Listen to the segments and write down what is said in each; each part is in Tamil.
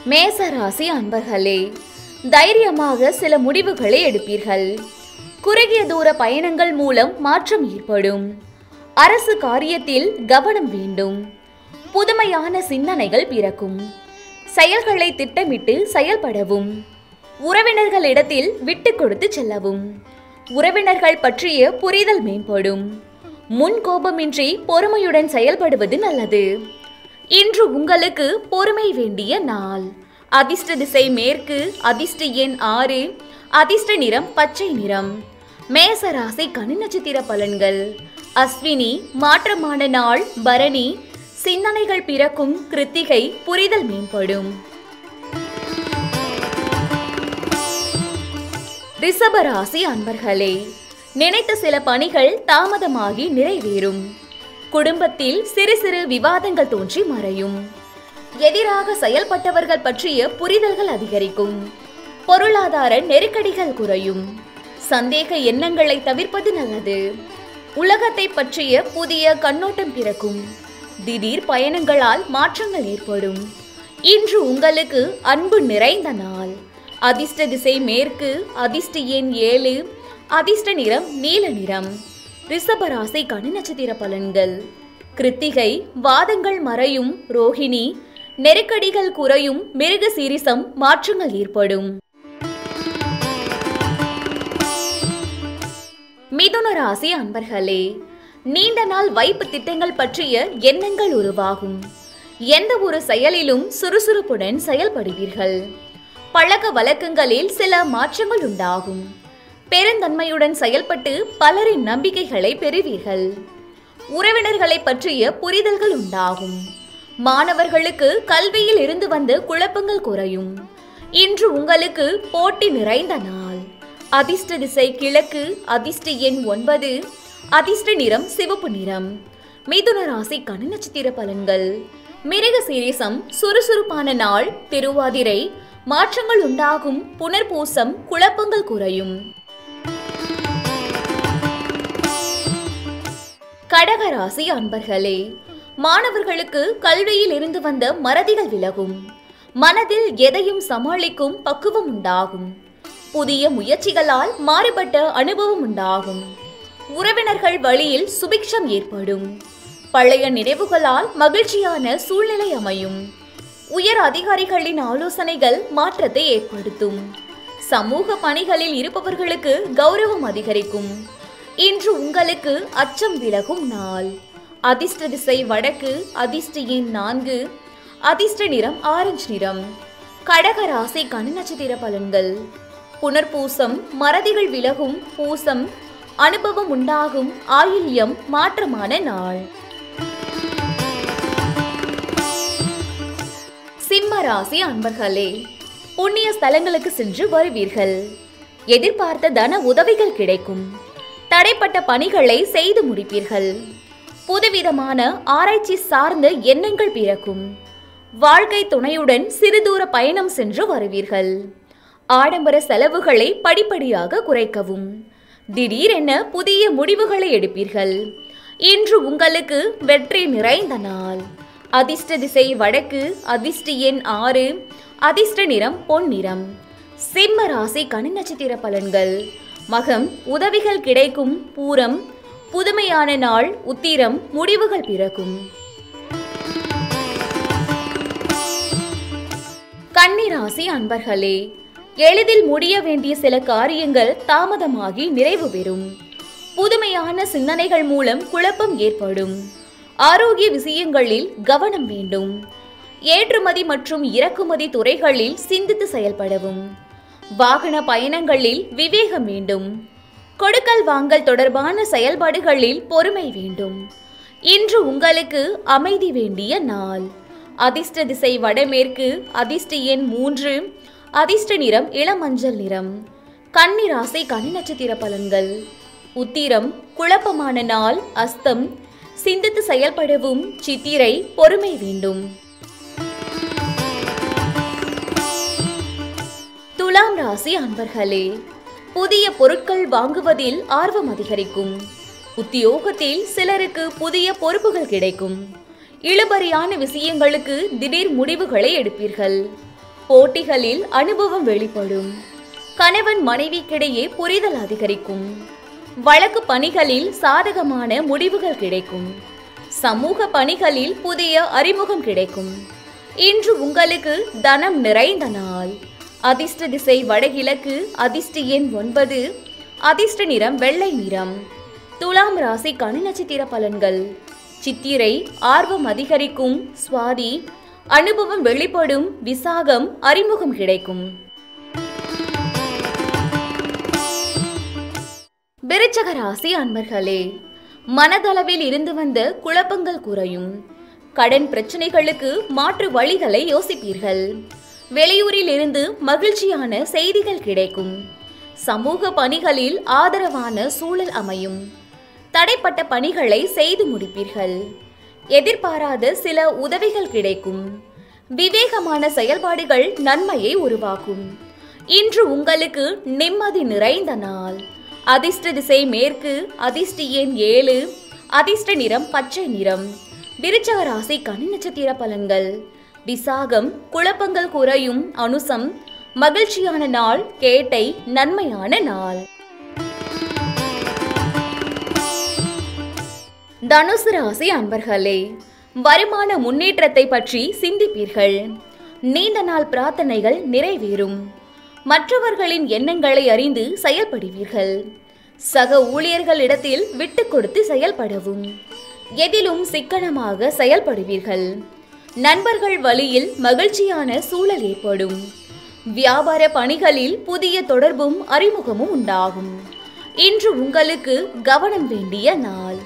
மேச ராசி அன்பர்களே, தைரியமாக சில முடிவுகளை எடுப்பீர்கள். குறுகிய தூர பயணங்கள் மூலம் மாற்றம் ஏற்படும். அரசு காரியத்தில் கவனம் வேண்டும். புதுமையான சிந்தனைகள் பிறக்கும். செயல்களை திட்டமிட்டு செயல்படவும். உறவினர்களிடத்தில் விட்டு கொடுத்து செல்லவும். உறவினர்கள் பற்றிய புரிதல் மேம்படும். முன் கோபமின்றி பொறுமையுடன் செயல்படுவது நல்லது. இன்று உங்களுக்கு பொறுமை வேண்டிய நாள். அதிர்ஷ்ட திசை மேற்கு. அதிர்ஷ்ட எண் 6. அதிர்ஷ்ட நிறம் பச்சை நிறம். மேச ராசி கன்னி நட்சத்திர பலன்கள். அஸ்வினி மாற்றமான நாள். பரணி சிந்தனைகள் பிறக்கும். கிருத்திகை புரிதல் மேம்படும். ரிஷப ராசி அன்பர்களே, நினைத்த சில பணிகள் தாமதமாகி நிறைவேறும். குடும்பத்தில் சிறு சிறு விவாதங்கள் தோன்றி மறையும். எதிராக செயல்பட்டவர்கள் பற்றிய புரிதல்கள் அதிகரிக்கும். பொருளாதார நெருக்கடிகள் குறையும். சந்தேக எண்ணங்களை தவிர்ப்பது நல்லது. உலகத்தை பற்றிய புதிய கண்ணோட்டம் பிறக்கும். திடீர் பயணங்களால் மாற்றங்கள் ஏற்படும். இன்று உங்களுக்கு அன்பு நிறைந்த நாள். அதிர்ஷ்ட திசை மேற்கு. அதிர்ஷ்ட எண் 7. அதிர்ஷ்ட நிறம் நீல நிறம். ரிஷப ராசி கன்னி நட்சத்திர பலன்கள். கிருத்திகை வாதங்கள் மறையும். ரோஹிணி நெருக்கடிகள் குறையும். மிருக சீரிசம் மாற்றங்கள் ஏற்படும். மிதுன ராசி அன்பர்களே, நீண்ட நாள் வைப்பு திட்டங்கள் பற்றிய எண்ணங்கள் உருவாகும். எந்த ஒரு செயலிலும் சுறுசுறுப்புடன் செயல்படுவீர்கள். பழக்க வழக்கங்களில் சில மாற்றங்கள் உண்டாகும். பெருந்தன்மையுடன் செயல்பட்டு பலரின் நம்பிக்கைகளை பெறுவீர்கள். உறவினர்களை பற்றிய புரிதல்கள் உண்டாகும். மாணவர்களுக்கு கல்வியில் இருந்து வந்த குழப்பங்கள் குறையும். இன்று உங்களுக்கு போட்டி நிறைந்த நாள். அதிர்ஷ்ட திசை கிழக்கு. அதிர்ஷ்ட எண் 9. அதிர்ஷ்ட நிறம் சிவப்பு நிறம். மிதுன ராசி கன்னி நட்சத்திர பலன்கள். மிருக சீரிசம் சுறுசுறுப்பான நாள். திருவாதிரை மாற்றங்கள் உண்டாகும். புனர்பூசம் குழப்பங்கள் குறையும். கடகராசி அன்பர்களே, மாணவர்களுக்கு கல்வியில் இருந்து வந்த மறதிகள் விலகும். மனதில் எதையும் சமாளிக்கும் பக்குவம் உண்டாகும். புதிய முயற்சிகளால் மாறுபட்ட அனுபவம் உண்டாகும். உறவினர்கள் வழியில் சுபிக்ஷம் ஏற்படும். பழைய நினைவுகளால் மகிழ்ச்சியான சூழ்நிலை அமையும். உயர் அதிகாரிகளின் ஆலோசனைகள் மாற்றத்தை ஏற்படுத்தும். சமூக பணிகளில் இருப்பவர்களுக்கு கௌரவம் அதிகரிக்கும். இன்று உங்களுக்கு அச்சம் விலகும் நாள். அதிர்ஷ்ட திசை வடக்கு. அதிர்ஷ்ட எண் 4. அதிர்ஷ்ட நிறம் ஆரஞ்சு நிறம். கடக ராசி கன்னி நட்சத்திர பலன்கள். புனர்பூசம் மறதிகள் விலகும். பூசம் அனுபவம் உண்டாகும். ஆயில்யம் மாற்றமான நாள். சிம்ம ராசி அன்பர்களே, புண்ணிய ஸ்தலங்களுக்கு சென்று வருவீர்கள். எதிர்பார்த்த தன உதவிகள் கிடைக்கும். தடைப்பட்ட பணிகளை செய்து முடிப்பீர்கள். புதுவிதமான ஆராய்ச்சி சார்ந்த எண்ணங்கள் பிறக்கும். வாழ்க்கை துணையுடன் சிறுதூர பயணம் சென்று வருவீர்கள். ஆடம்பர செலவுகளை படிப்படியாக குறைக்கவும். திடீரென புதிய முடிவுகளை எடுப்பீர்கள். இன்று உங்களுக்கு வெற்றி நிறைந்த நாள். அதிர்ஷ்ட திசை வடக்கு. அதிர்ஷ்ட எண் 6. அதிர்ஷ்ட நிறம் பொன்னிறம். சிம்ம ராசி கன்னி நட்சத்திர பலன்கள். மகம் உதவிகள் கிடைக்கும். பூரம் புதுமையான நாள். உத்திரம் முடிவுகள் பிறக்கும். கன்னி ராசி அன்பர்களே, எளிதில் முடிய வேண்டிய சில காரியங்கள் தாமதமாகி நிறைவு பெறும். புதுமையான சிந்தனைகள் மூலம் குழப்பம் ஏற்படும். ஆரோக்கிய விஷயங்களில் கவனம் வேண்டும். ஏற்றுமதி மற்றும் இறக்குமதி துறைகளில் சிந்தித்து செயல்படவும். வாகன பயணங்களில் விவேகம் வேண்டும். கொடுக்கல் வாங்கல் தொடர்பான செயல்பாடுகளில் பொறுமை வேண்டும். இன்று உங்களுக்கு அமைதி வேண்டிய நாள். அதிர்ஷ்ட திசை வடமேற்கு. அதிர்ஷ்ட எண் 3. அதிர்ஷ்ட நிறம் இளமஞ்சள் நிறம். கன்னி ராசி கன்னி நட்சத்திர பலன்கள். உத்திரம் குழப்பமான நாள். அஸ்தம் சிந்தித்து செயல்படவும். சித்திரை பொறுமை வேண்டும். துலாம் ராசி அன்பர்களே, புதிய பொருட்கள் வாங்குவதில் ஆர்வம் அதிகரிக்கும். உத்தியோகத்தில் சிலருக்கு புதிய பொறுப்புகள் கிடைக்கும். இழுபறியான விஷயங்களுக்கு திடீர் முடிவுகளை எடுப்பீர்கள். போட்டிகளில் அனுபவம் வெளிப்படும். கணவன் மனைவிக்கிடையே புரிதல் அதிகரிக்கும். வழக்கு பணிகளில் சாதகமான முடிவுகள் கிடைக்கும். சமூக பணிகளில் புதிய அறிமுகம் கிடைக்கும். இன்று உங்களுக்கு தனம் நிறைந்த நாள். அதிர்ஷ்ட திசை வடகிழக்கு. அதிர்ஷ்ட எண் 9. அதிர்ஷ்ட நிறம் வெள்ளை நிறம். துலாம் ராசிக்கான நட்சத்திர பலன்கள். சித்திரை ஆர்வம் அதிகரிக்கும். சுவாதி அனுபவம் வெளிப்படும். விசாகம் அறிமுகம் கிடைக்கும். விருச்சக ராசி அன்பர்களே, மனதளவில் இருந்து வந்த குழப்பங்கள் குறையும். கடன் பிரச்சனைகளுக்கு மாற்று வழிகளை யோசிப்பீர்கள். வெளியூரில் இருந்து மகிழ்ச்சியான செய்திகள் கிடைக்கும். சமூக பணிகளில் ஆதரவான சூழல் அமையும். தடைப்பட்ட பணிகளை செய்து முடிப்பீர்கள். எதிர்பாராத சில உதவிகள் கிடைக்கும். விவேகமான செயல்பாடுகள் நன்மையை உருவாக்கும். இன்று உங்களுக்கு நிம்மதி நிறைந்த நாள். அதிர்ஷ்ட திசை மேற்கு. அதிர்ஷ்ட எண் 7. அதிர்ஷ்ட நிறம் பச்சை நிறம். விருச்சக ராசிக்கான நட்சத்திர பலன்கள். விசாகம் குழப்பங்கள் குறையும். அனுசம் மகிழ்ச்சியான நாள். கேட்டை நன்மையான நாள். தனுசு ராசி அன்பர்களே, வருமான முன்னேற்றத்தை பற்றி சிந்திப்பீர்கள். நீண்ட நாள் பிரார்த்தனைகள் நிறைவேறும். மற்றவர்களின் எண்ணங்களை அறிந்து செயல்படுவீர்கள். சக ஊழியர்களிடத்தில் விட்டு கொடுத்து செயல்படவும். எதிலும் சிக்கனமாக செயல்படுவீர்கள். நண்பர்கள் வழியில் மகிழ்ச்சியான சூழல் ஏற்படும். வியாபார பணிகளில் புதிய தொடர்பும் அறிமுகமும் உண்டாகும். இன்று உங்களுக்கு கவனம் வேண்டிய நாள்.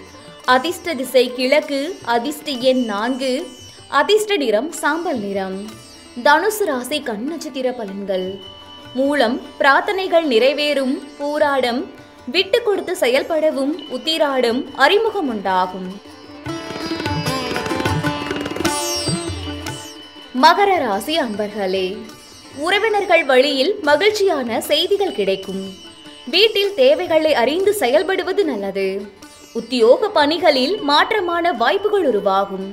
அதிர்ஷ்ட திசை கிழக்கு. அதிர்ஷ்ட எண் 4. அதிர்ஷ்ட நிறம் சாம்பல் நிறம். தனுசு ராசி கண் நட்சத்திர பலன்கள். மூலம் பிரார்த்தனைகள் நிறைவேறும். பூராடம் விட்டு கொடுத்து செயல்படவும். உத்திராடம் அறிமுகம் உண்டாகும். மகர ராசி அன்பர்களே, உறவினர்கள் வழியில் மகிழ்ச்சியான செய்திகள் கிடைக்கும். வீட்டில் தேவைகளை அறிந்து செயல்படுவது நல்லது. உத்தியோக பணிகளில் மாற்றமான வாய்ப்புகள் உருவாகும்.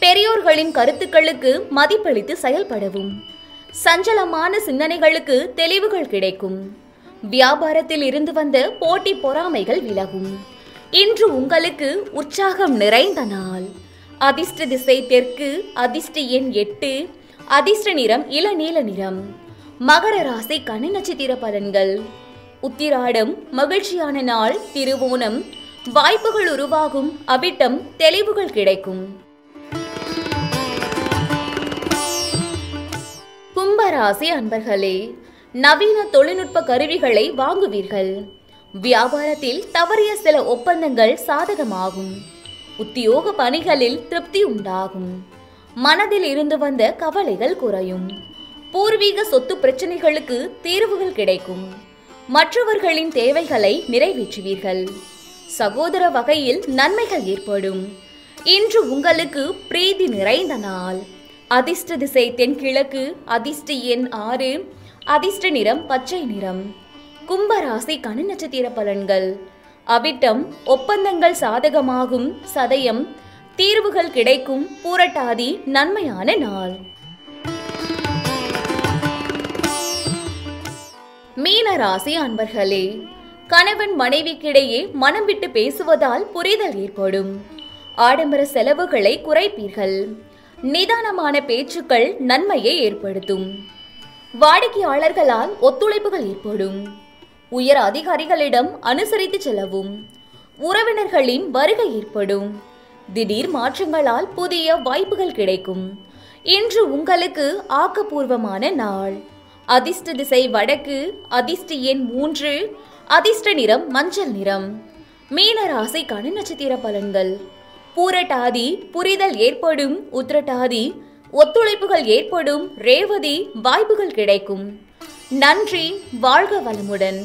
பெரியோர்களின் கருத்துக்களுக்கு மதிப்பளித்து செயல்படவும். சஞ்சலமான சிந்தனைகளுக்கு தெளிவுகள் கிடைக்கும். வியாபாரத்தில் இருந்து வந்த போட்டி பொறாமைகள் விலகும். இன்று உங்களுக்கு உற்சாகம் நிறைந்த நாள். அதிர்ஷ்ட திசை தெற்கு. அதிர்ஷ்ட எண் 8. அதிர்ஷ்ட நிறம் இளநீல நிறம். மகர ராசி கண் நட்சத்திர பலன்கள். உத்திராடம் மகிழ்ச்சியான நாள். திருவோணம் வாய்ப்புகள் உருவாகும். அவிட்டம் தெளிவுகள் கிடைக்கும். கும்பராசி அன்பர்களே, நவீன தொழில்நுட்ப கருவிகளை வாங்குவீர்கள். வியாபாரத்தில் தவறிய சில ஒப்பந்தங்கள் சாதகமாகும். உத்தியோக பணிகளில் திருப்தி உண்டாகும். மனதில் இருந்து வந்த கவலைகள் குறையும். பூர்வீக சொத்து பிரச்சனைகளுக்கு தீர்வுகள் கிடைக்கும். மற்றவர்களின் தேவைகளை நிறைவேற்றுவீர்கள். சகோதர வகையில் நன்மைகள் ஏற்படும். இன்று உங்களுக்கு பிரீதி நிறைந்த நாள். அதிர்ஷ்ட திசை தென்கிழக்கு. அதிர்ஷ்ட எண் 6. அதிர்ஷ்ட நிறம் பச்சை நிறம். கும்பராசி கண் நட்சத்திர பலன்கள். அவிட்டம் ஒப்பந்தங்கள் சாதகமாகும். சதயம் தீர்வுகள் கிடைக்கும். பூரட்டாதி நன்மையான நாள். மீன ராசி அன்பர்களே, கணவன் மனைவிக்கிடையே மனம் விட்டு பேசுவதால் புரிதல் ஏற்படும். ஆடம்பர செலவுகளை குறைப்பீர்கள். நிதானமான பேச்சுக்கள் நன்மையை ஏற்படுத்தும். வாடிக்கையாளர்களால் ஒத்துழைப்புகள் ஏற்படும். உயர் அதிகாரிகளிடம் அனுசரித்து செல்லவும். உறவினர்களின் வருகை ஏற்படும். திடீர் மாற்றங்களால் புதிய வாய்ப்புகள் கிடைக்கும். இன்று உங்களுக்கு ஆக்கப்பூர்வமான நாள். அதிர்ஷ்ட திசை வடக்கு. அதிர்ஷ்ட எண் 3. அதிர்ஷ்ட நிறம் மஞ்சள் நிறம். மீன ராசி கண் நட்சத்திர பலன்கள். பூரட்டாதி புரிதல் ஏற்படும். உத்திரட்டாதி ஒத்துழைப்புகள் ஏற்படும். ரேவதி வாய்ப்புகள் கிடைக்கும். நன்றி. வாழ்க வளமுடன்.